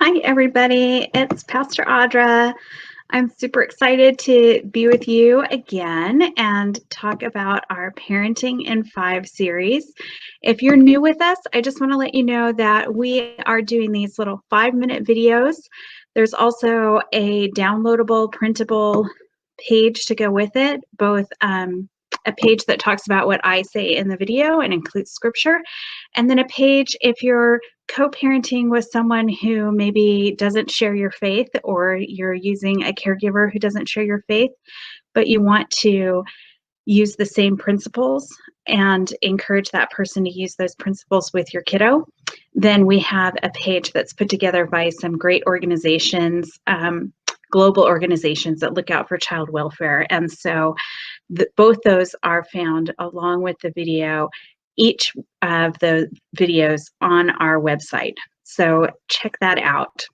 Hi, everybody. It's Pastor Audra. I'm super excited to be with you again and talk about our Parenting in 5 series. If you're new with us, I just want to let you know that we are doing these little 5-minute videos. There's also a downloadable, printable page to go with it, both a page that talks about what I say in the video and includes scripture, and then a page if you're co-parenting with someone who maybe doesn't share your faith, or you're using a caregiver who doesn't share your faith, but you want to use the same principles and encourage that person to use those principles with your kiddo, then we have a page that's put together by some great organizations, global organizations that look out for child welfare. And so both those are found along with the video, each of the videos on our website. So check that out.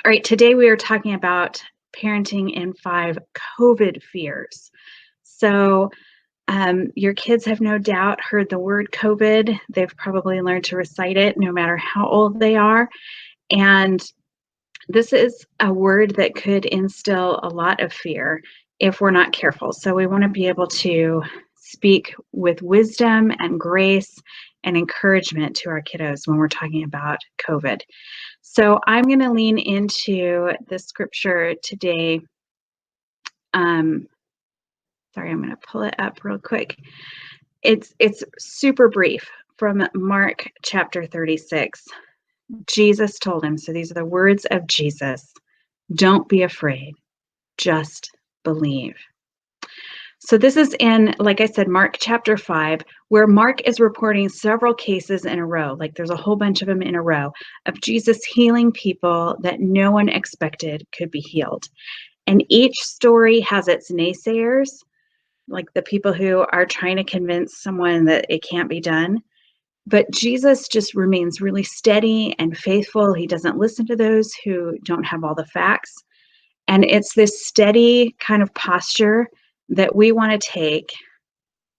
All right, today we are talking about parenting in 5 COVID fears. So your kids have no doubt heard the word COVID. They've probably learned to recite it no matter how old they are. And this is a word that could instill a lot of fear if we're not careful. So we want to be able to speak with wisdom and grace and encouragement to our kiddos when we're talking about COVID. So I'm going to lean into the scripture today. Sorry, I'm going to pull it up real quick. It's super brief from Mark chapter 36. Jesus told him, so these are the words of Jesus, "Don't be afraid, just believe." So this is in, like I said, Mark chapter 5, where Mark is reporting several cases in a row, like there's a whole bunch of them in a row, of Jesus healing people that no one expected could be healed. And each story has its naysayers, like the people who are trying to convince someone that it can't be done. But Jesus just remains really steady and faithful. He doesn't listen to those who don't have all the facts. And it's this steady kind of posture that we want to take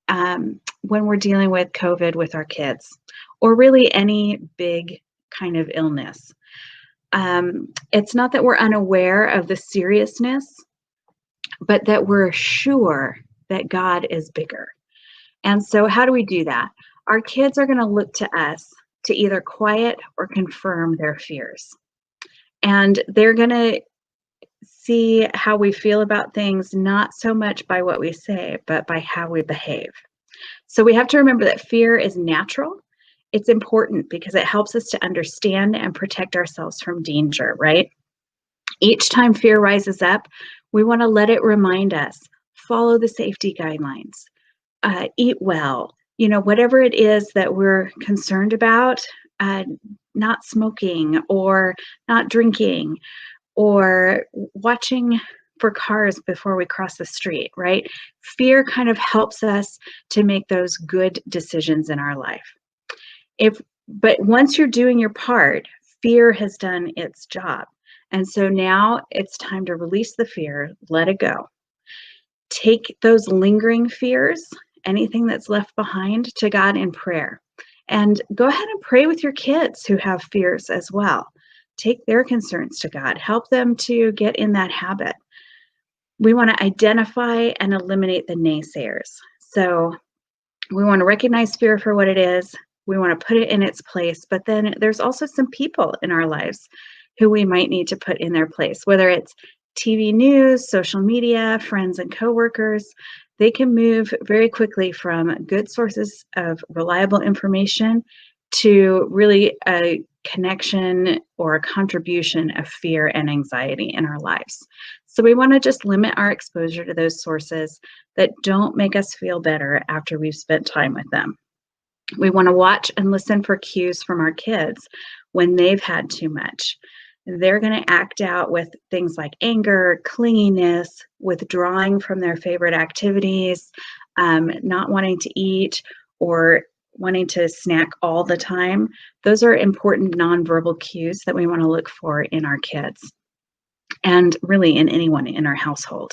when we're dealing with COVID with our kids, or really any big kind of illness. It's not that we're unaware of the seriousness, but that we're sure that God is bigger. And so how do we do that? Our kids are going to look to us to either quiet or confirm their fears. And they're going to see how we feel about things, not so much by what we say, but by how we behave. So we have to remember that fear is natural. It's important because it helps us to understand and protect ourselves from danger, right? Each time fear rises up, we want to let it remind us, follow the safety guidelines, eat well, whatever it is that we're concerned about, not smoking or not drinking or watching for cars before we cross the street, right? Fear kind of helps us to make those good decisions in our life. But once you're doing your part, fear has done its job. And so now it's time to release the fear, let it go. Take those lingering fears, anything that's left behind, to God in prayer. And go ahead and pray with your kids who have fears as well. Take their concerns to God. Help them to get in that habit. We want to identify and eliminate the naysayers. So we want to recognize fear for what it is. We want to put it in its place. But then there's also some people in our lives who we might need to put in their place, whether it's TV news, social media, friends and coworkers. They can move very quickly from good sources of reliable information to really a connection or a contribution of fear and anxiety in our lives. So we want to just limit our exposure to those sources that don't make us feel better after we've spent time with them. We want to watch and listen for cues from our kids when they've had too much. They're going to act out with things like anger, clinginess, withdrawing from their favorite activities, not wanting to eat, or wanting to snack all the time. Those are important nonverbal cues that we want to look for in our kids, and really in anyone in our household.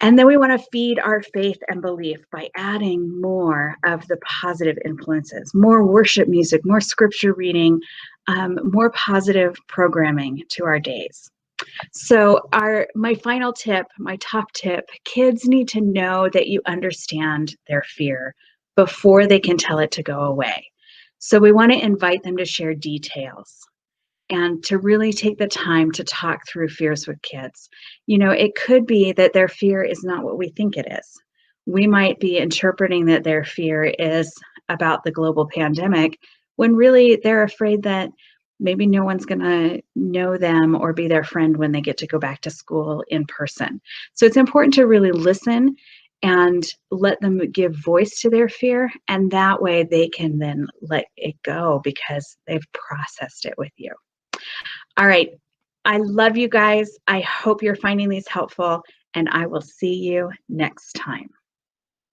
And then we want to feed our faith and belief by adding more of the positive influences, more worship music, more scripture reading, more positive programming to our days. So my final tip, my top tip, kids need to know that you understand their fear before they can tell it to go away. So we want to invite them to share details and to really take the time to talk through fears with kids. You know, it could be that their fear is not what we think it is. We might be interpreting that their fear is about the global pandemic when really they're afraid that maybe no one's going to know them or be their friend when they get to go back to school in person. So it's important to really listen and let them give voice to their fear, and that way they can then let it go because they've processed it with you. All right. I love you guys. I hope you're finding these helpful, and I will see you next time.